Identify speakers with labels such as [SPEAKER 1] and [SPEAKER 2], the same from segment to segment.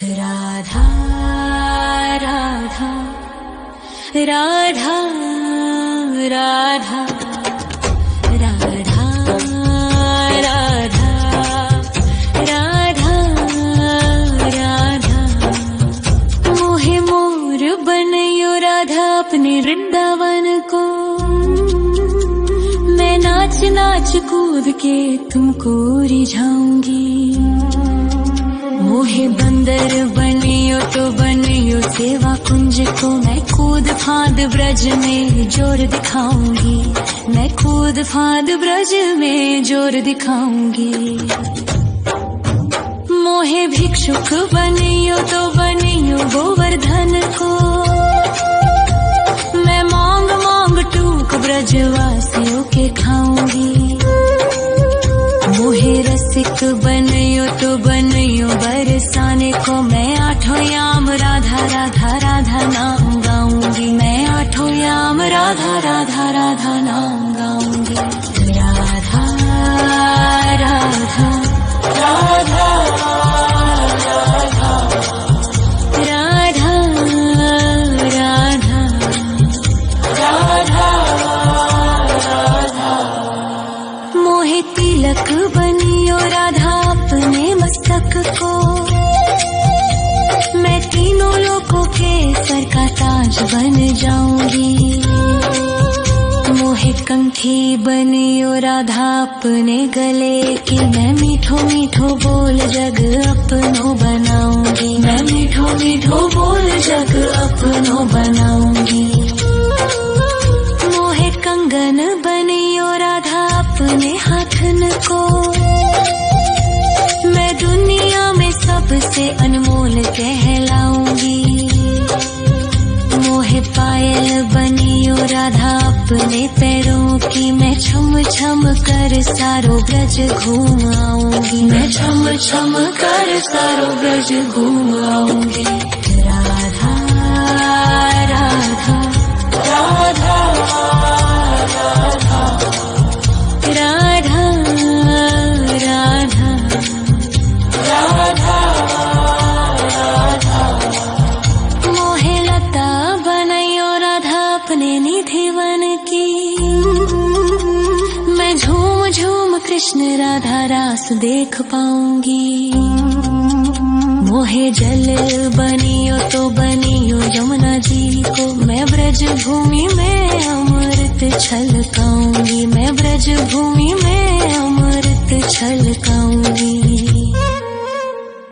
[SPEAKER 1] राधा राधा राधा राधा राधा राधा राधा राधा मोहे मोर बनयो राधा अपने वृंदावन को। मैं नाच नाच कूद के तुमको रिझाऊंगी। मोहे बंदर बनियो तो बनियो सेवा कुंज को। मैं कूद फांद ब्रज में जोर दिखाऊंगी। मैं कूद फांद ब्रज में जोर दिखाऊंगी। मोहे भिक्षुक बनियो तो बनियो गोवर्धन को। मैं मांग मांग टूक ब्रजवासियों के खाऊंगी। मोहे रसिक बनियो तो बनियो बरसाने को। मैं आठों याम राधा राधा राधा नाम गाऊंगी। मैं आठों याम राधा राधा राधा नाम गाऊंगी। राधा राधा राधा राधा राधा राधा राधा। मोहे तिलक बनियो राधा अपने मस्तक को। मैं तीनों लोगों के सर का ताज बन जाऊंगी। मोहे कंठी बनियो राधा अपने गले की। मैं मीठो मीठो बोल जग अपनो बनाऊंगी। मैं मीठो मीठो बोल जग अपनो बनाऊंगी। मोहे कंगन बनियो राधा अपने हाथन को। मैं दुनिया में सबसे अनमोल कहलाऊंगी। मोहे पायल बनियो राधा अपने पैरों की। मैं छम छम कर सारो ब्रज घूम आऊंगी। मैं छम छम कर सारो ब्रज घूम आऊंगी। राधा राधा राधा राधा राधा राधा राधा। मोहे लता बनयो राधा अपने निधि वन की। मैं झूम झूम कृष्ण राधा रास देख पाऊंगी। मोहे जल बनियो तो बनियो यमुना जी को। मैं ब्रज भूमि में अमृत छलकाऊंगी। मैं ब्रज भूमि में अमृत छलकाऊंगी।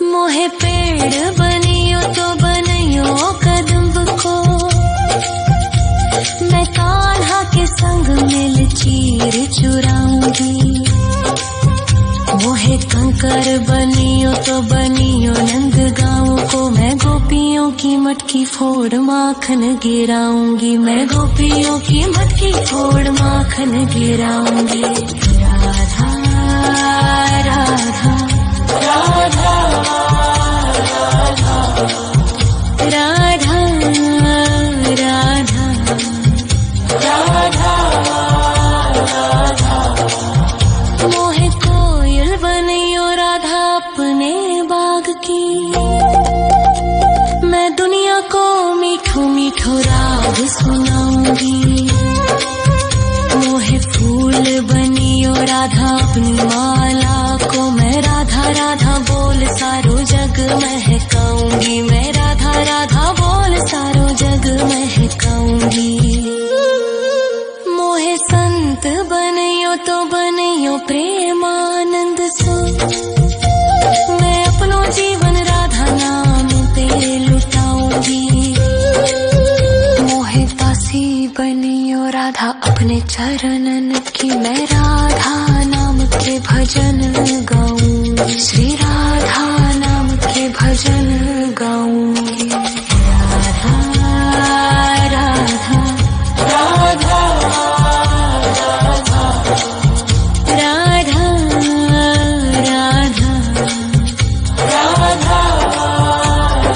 [SPEAKER 1] मोहे पेड़ बनियो तो बनियो कदम्ब को। मैं कान्हा के संग मिल चीर चुराऊंगी। मोहे कंकर बनियो तो बनियो नंद गाँव को। मैं गोपियों की मटकी फोड़ माखन गिराऊंगी। मैं गोपियों की मटकी फोड़ माखन गिराऊंगी। राधा राधा राधा राधा राधा राधा राधा। मोहे कोयल बनियो राधा अपने बाग की। मैं दुनिया को मीठो मीठो राग सुनाऊंगी। मोहे फूल बनियो राधा अपनी माला को। मैं राधा राधा बोल सारो जग महकाऊंगी। मैं राधा राधा बोल सारो जग महकाऊंगी। मोहे संत बनियो तो बनियो प्रेमानंद सो। मैं अपनो जीवन राधा नाम पे लुटाऊंगी। मोहे दासी बनियो राधा अपने चरणन की। मैं राधा नाम के भजन गाऊंगी। श्री राधा नाम के भजन गाऊंगी। राधा राधा राधा राधा राधा राधा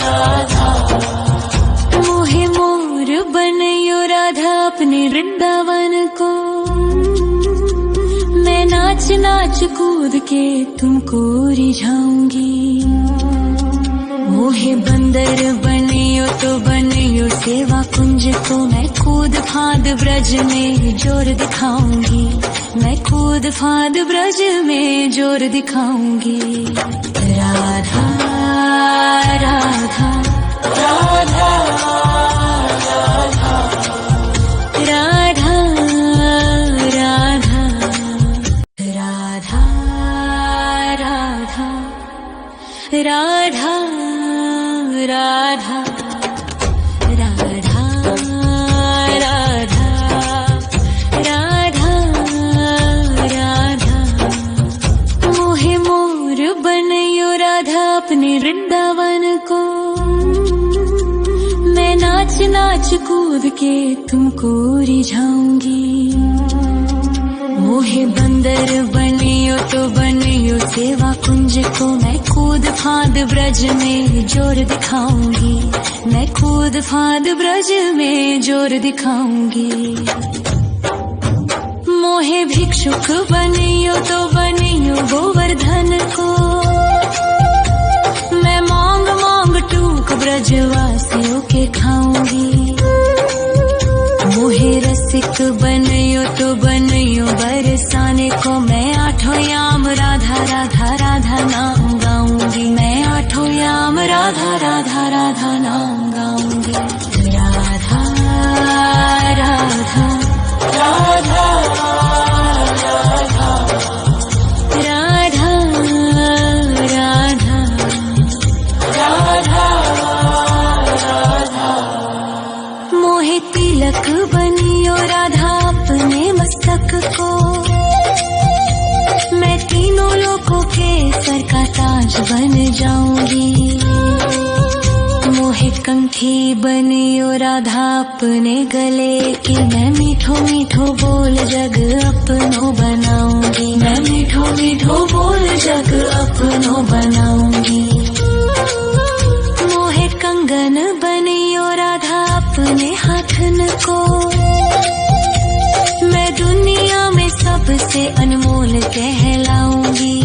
[SPEAKER 1] राधा। मोहे मोर बनयो राधा अपने वृंदावन को। मैं नाच नाच कूद के तुमको रिझाऊंगी। मोहे बंदर बनियो तो बनियो सेवा कुंज को, मैं कूद फांद ब्रज में जोर दिखाऊंगी, मैं कूद फांद ब्रज में जोर दिखाऊंगी। राधा राधा राधा राधा राधा राधा राधा राधा राधा राधा राधा राधा राधा मोहे मोर बनयो राधा अपने वृंदावन को, मैं नाच नाच कूद के तुमको रिझाऊंगी। मोहे बंदर बनियो तो बनियो सेवा कुंज को, मैं कूद फांद ब्रज में जोर दिखाऊंगी, मैं कूद फांद ब्रज में जोर दिखाऊंगी। मोहे भिक्षुक बनियो तो बनियो गोवर्धन को, मैं मांग मांग टूक ब्रजवासियों के खाऊंगी। मोहे रसिक बनियो तो बनियो बरसाने को, मैं आठों याम राधा राधा राधा नाम गाऊंगी, मैं आठों याम राधा राधा राधा नाम गाऊंगी। राधा राधा राधा राधा राधा राधा राधा मोहे तिलक बनियो राधा अपने मस्तक को, मैं तीनों लोकों के सर का ताज बन जाऊंगी। मोहे कंठी बनियो राधा अपने गले की, मैं मीठो मीठो बोल जग अपनो बनाऊंगी, मैं मीठो मीठो बोल जग अपनो बनाऊंगी। मोहे कंगन बनियो राधा अपने हाथन को, मैं दुनिया में सबसे अनमोल कहलाऊंगी।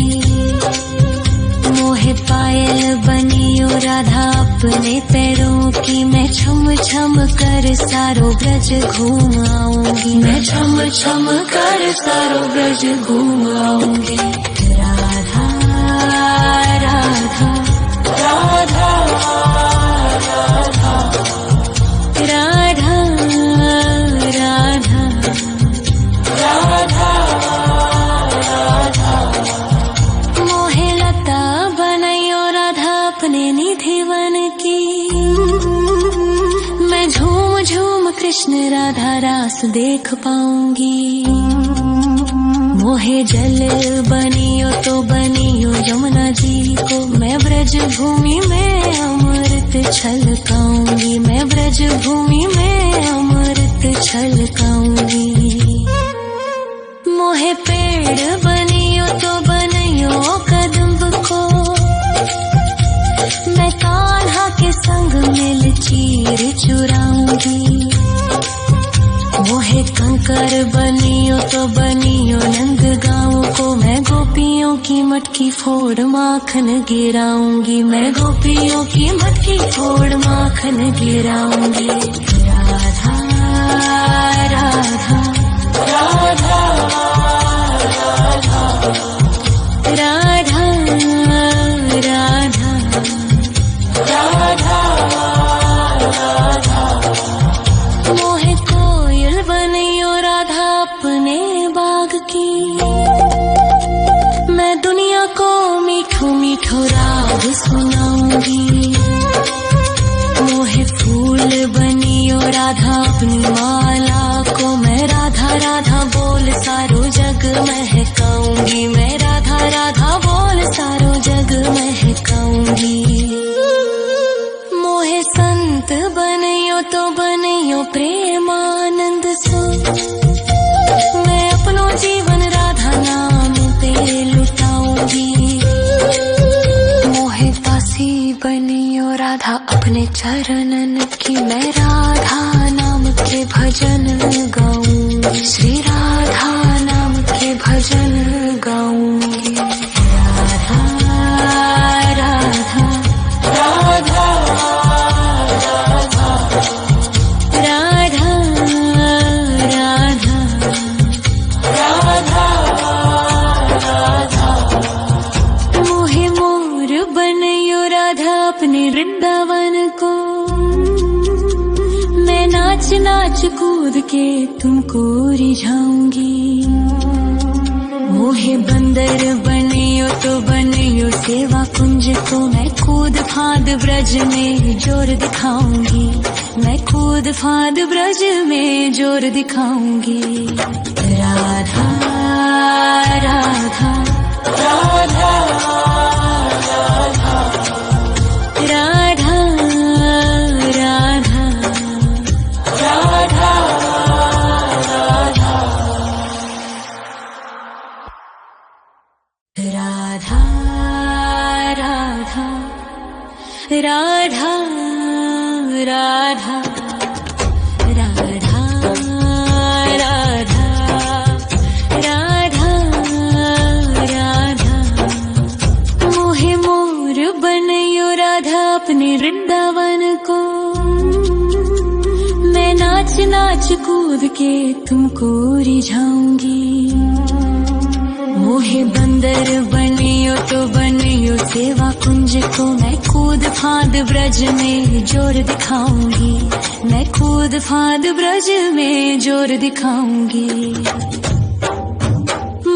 [SPEAKER 1] मोहे पायल बनियो राधा अपने पैरों की, मैं छम छम कर सारो ब्रज घूम आऊंगी, मैं छम छम कर सारो ब्रज घूम आऊंगी। राधा राधा राधा राधा राधा राधा राधा मोहे लता बनयो राधा अपने निधिवन की, मैं झूम झूम कृष्ण राधा रास देख पाऊंगी। मोहे जल बनियो तो बनियो यमुना जी को, मैं ब्रज भूमि में अमृत छलकाऊंगी, मैं ब्रज भूमि में अमृत छलकाऊंगी। मोहे पेड़ बनियो तो बनियो कदम्ब को, मैं कान्हा के संग मिल चीर चुराऊंगी। मोहे कंकर बनियो तो बनियो नंद गाँव को, मैं गोपियों की मटकी फोड़ माखन गिराऊंगी, मैं गोपियों की मटकी फोड़ माखन गिराऊंगी। राधा राधा राधा राधा राधा राधा राधा मोहे कोयल बनियो राधा अपने बाग की, मैं दुनिया को मीठो मीठो राग सुनाऊंगी। मोहे फूल बनियो राधा अपनी माला को, मैं राधा राधा बोल सारो जग महकाऊंगी, मैं राधा राधा बोल सारो जग महकाऊंगी। मोहे संत बनियो तो बनियो प्रेमानंद सो, मैं अपनो जीवन राधा नाम पे लुटाऊंगी। मोहे दासी बनियो राधा अपने चरणन की, मैं राधा नाम के भजन गाऊंगी, श्री राधा नाम के भजन गाऊंगी। राधा राधा राधा अपने वृंदावन को। मैं नाच नाच कूद के तुमको रिझाऊंगी। मोहे बंदर बनियो तो बनियो सेवा कुंज को। मैं कूद फांद ब्रज में जोर दिखाऊंगी। मैं कूद फांद ब्रज में जोर दिखाऊंगी। राधा राधा राधा राधा राधा राधा राधा राधा राधा राधा राधा राधा राधा। मोहे मोर बनयो राधा अपने वृंदावन को। मैं नाच नाच कूद के तुमको रिझाऊंगी। मोहे बंदर बनियो तो बनियो सेवा कुंज को। मैं कूद फांद ब्रज में जोर दिखाऊंगी। मैं कूद फांद ब्रज में जोर दिखाऊंगी।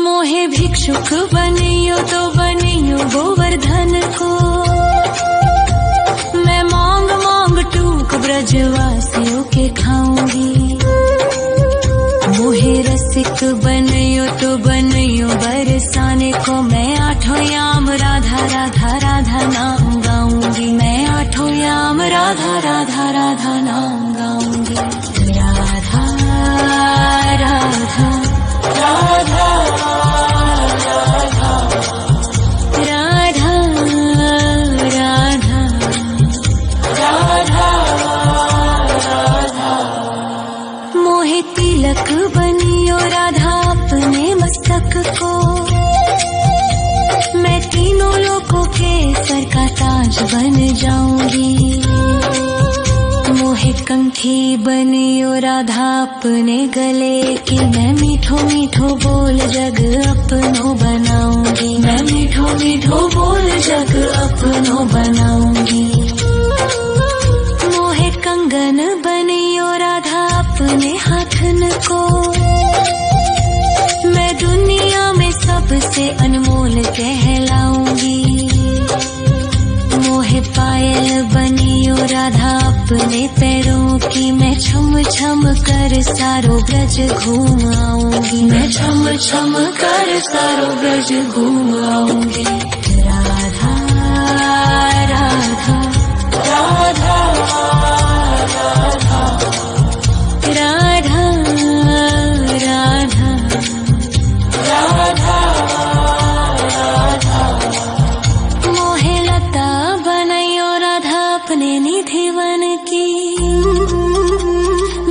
[SPEAKER 1] मोहे भिक्षुक बनियो तो बनियो गोवर्धन को। मैं मांग मांग टूक ब्रजवासियों के खाऊंगी। मोहे रसिक बनियो तो बनियो बरसाने को। मैं आठों याम राधा राधा राधा नाम गाऊंगी। मैं आठों याम राधा राधा राधा नाम गाऊंगी। राधा राधा राधा राधा राधा राधा राधा। मोहे तिलक बनियो राधा अपने मस्तक को। मैं तीनों लोगों के सर का ताज बन जाऊंगी। मोहे कंठी बनियो राधा अपने गले की। मैं मीठो मीठो बोल जग अपनो बनाऊंगी। मैं मीठो मीठो बोल जग अपनो बनाऊंगी। मोहे कंगन बनियो राधा अपने हाथन को। मैं दुनिया में सबसे अनमोल कहलाऊंगी। मोहे पायल बनियो राधा अपने पैरों की। मैं छम छम कर सारो ब्रज घूम आऊंगी। मैं छम छम कर सारो ब्रज घूम आऊंगी। राधा राधा राधा राधा राधा राधा राधा राधा। मोहे लता बनयो राधा अपने निधि वन की।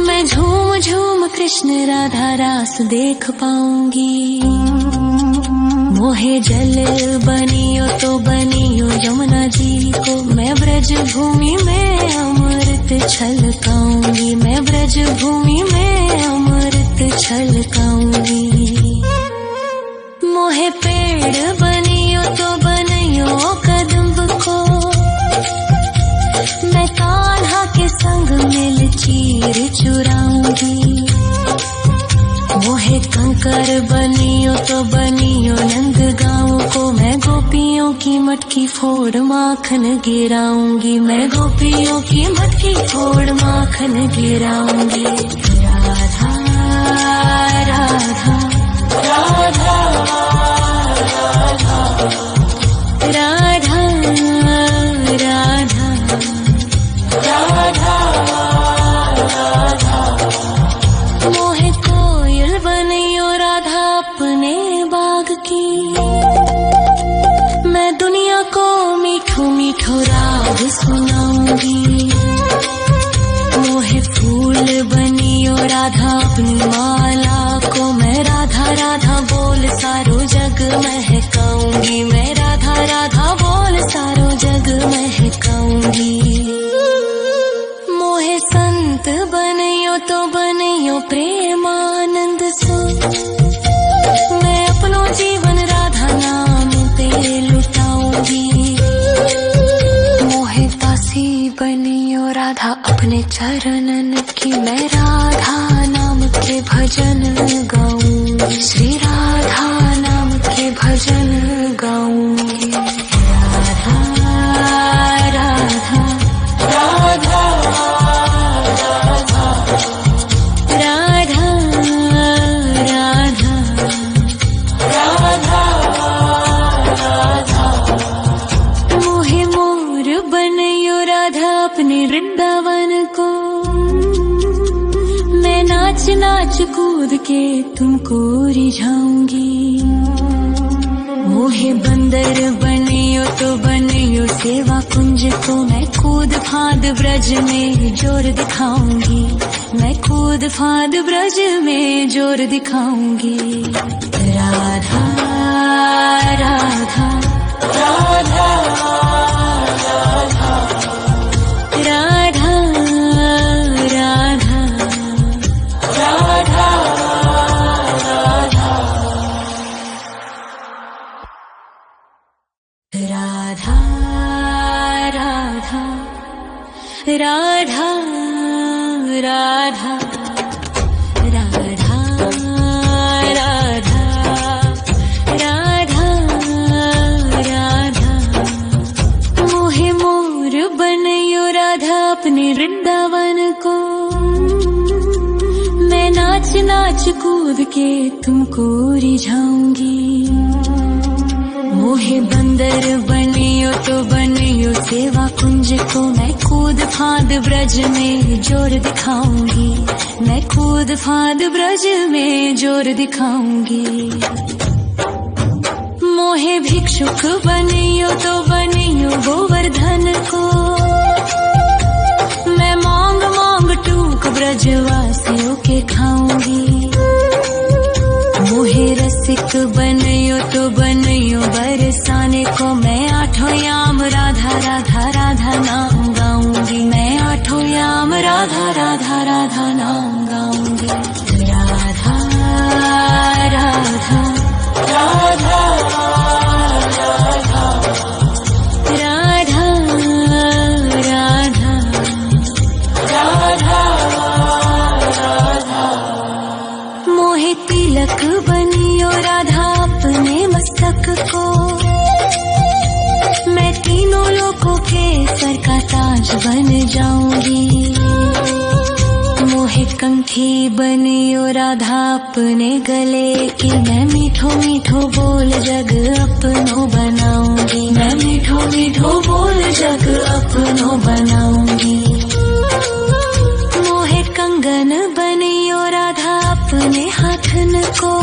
[SPEAKER 1] मैं झूम झूम कृष्ण राधा रास देख पाऊंगी। मोहे जल बनियो तो बनियो यमुना जी को। मैं ब्रज भूमि में अमृत छलकाऊंगी। मैं ब्रज भूमि में अमृत छलकाऊंगी। मोहे पेड़ बनियो तो बनियो कदम्ब को। मैं कान्हा के संग मिल चीर चुराऊंगी। मोहे कंकर बनियो तो बनियो नंद गाँव को। मैं गोपियों की मटकी फोड़ माखन गिराऊंगी। मैं गोपियों की मटकी फोड़ माखन गिराऊंगी। राधा राधा राधा राधा राधा राधा राधा। मोहे कोयल बनियो राधा अपने बाग की। मैं दुनिया को मीठो मीठो राग सुनाऊंगी। मोहे फूल बनियो राधा अपनी माला को। मैं राधा राधा बोल सारो जग महकाऊंगी। मैं राधा राधा बोल सारो जग महकाऊंगी। मोहे संत बनियो तो बनियो प्रेमानंद सो। मैं अपनो जीवन राधा नाम पे लुटाऊंगी। मोहे बांसी बनियो राधा अपने चरणन की, मैं राधा नाम के भजन गाऊंगी, श्री राधा नाम के भजन गाऊंगी। राधा राधा राधा राधा राधा राधा मोहे मोर बनयो राधा अपने वृंदावन को, मैं नाच नाच कूद के तुमको रिझाऊंगी। मोहे बंदर बनियो तो बनियो सेवा कुंज को, मैं कूद फांद ब्रज में जोर दिखाऊंगी, मैं कूद फांद ब्रज में जोर दिखाऊंगी। राधा राधा राधा राधा राधा राधा राधा राधा राधा राधा राधा राधा राधा मोहे मोर बनयो राधा अपने वृंदावन को, मैं नाच नाच कूद के तुमको रिझाऊंगी। मोहे बंदर बनियो तो बनियो सेवा कुंज को, मैं कूद फांद ब्रज में जोर दिखाऊंगी, मैं कूद फांद ब्रज में जोर दिखाऊंगी। मोहे भिक्षुक बनियो तो बनियो गोवर्धन को, मैं मांग मांग टूक ब्रजवासियों के खाऊंगी। मोहे रसिक बनियो तो बनियो बरसाने को, मैं आठों याम राधा राधा राधा नाम गाऊंगी, मैं आठों याम राधा राधा राधा नाम गाऊंगी। राधा राधा राधा राधा राधा राधा राधा मोहे तिलक बनियो राधा अपने मस्तक को, मैं तीनों लोगों के सर का ताज बन जाऊंगी। मोहे कंठी बनियो राधा अपने गले की, मैं मीठो मीठो बोल जग अपनो बनाऊंगी, मैं मीठो मीठो बोल जग अपनो बनाऊंगी। मोहे कंगन बनियो राधा अपने हाथन को,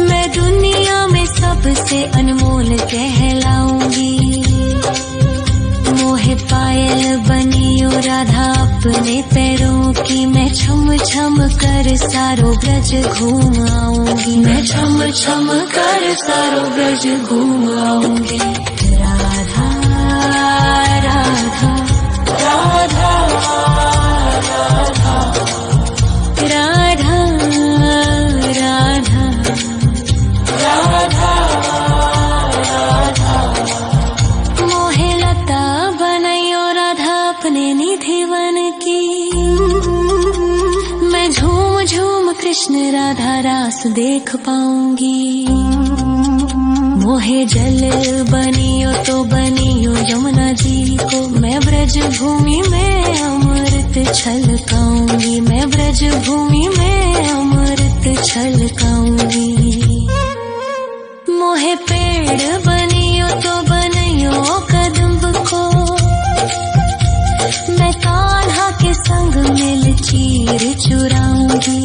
[SPEAKER 1] मैं दुनिया में सबसे अनमोल कहलाऊंगी। मोहे पायल बनियो राधा अपने पैरों की, मैं छम छम कर सारो ब्रज घूम आऊंगी, मैं छम छम कर सारो ब्रज घूम आऊंगी। राधा राधा राधा राधा राधा राधा राधा मोहे लता बनयो राधा अपने निधिवन की, मैं झूम झूम कृष्ण राधा रास देख पाऊंगी। मोहे जल बनियो तो बनियो यमुना जी को, मैं ब्रज भूमि में अमृत छलकाऊंगी, मैं ब्रज भूमि में अमृत छलकाऊंगी। मोहे पेड़ बनियो तो बनियो कदम्ब को, मैं कान्हा के संग मिल चीर चुराऊंगी।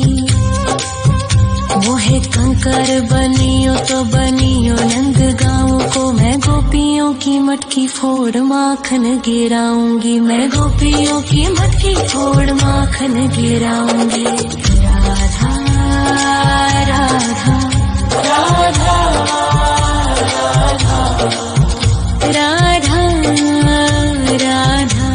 [SPEAKER 1] मोहे कंकर बनियो तो बनियो नंद गाँव को, मैं गोपियों की मटकी फोड़ माखन गिराऊंगी, मैं गोपियों की मटकी फोड़ माखन गिराऊंगी। राधा राधा राधा राधा राधा राधा राधा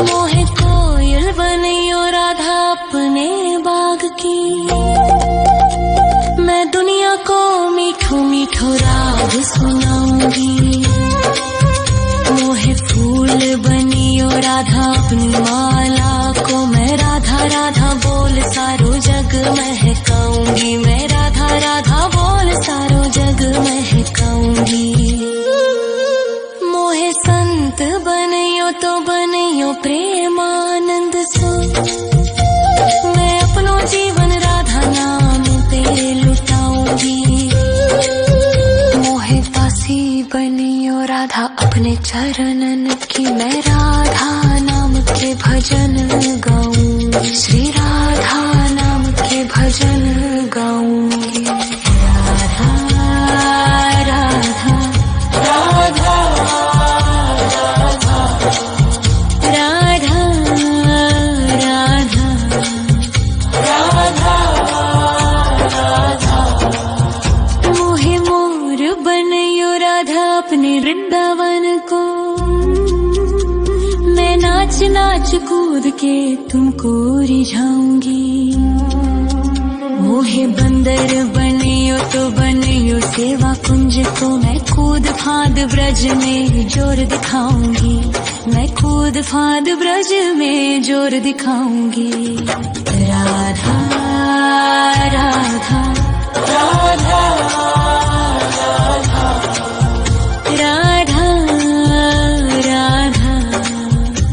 [SPEAKER 1] मोहे कोयल बनियो राधा अपने बाग की, मैं दुनिया को मीठो मीठो मीठो राग सुनाऊंगी। मोहे फूल बनियो राधा अपनी माला को, मैं राधा राधा बोल सारो जग महकाऊंगी। मैं राधा राधा बोल सारो जग महकाऊंगी। मोहे संत बनियो तो बनियो प्रेमानंद सो, मैं अपनो जीवन राधा नाम पे लुटाऊंगी। मोहे दासी बनियो राधा अपने चरणन की, मैं राधा नाम के भजन गाऊंगी। श्री राधा नाम के भजन गाऊंगी। राधा राधा राधा राधा राधा राधा राधा। मोहे मोर बनियो राधा अपने वृंदावन को, मैं नाच नाच कूद के तुमको रिझाऊंगी। मोहे बंदर बनियो तो बनियो सेवा कुंज को, मैं कूद फांद ब्रज में जोर दिखाऊंगी। मैं कूद फांद ब्रज में जोर दिखाऊंगी। राधा राधा राधा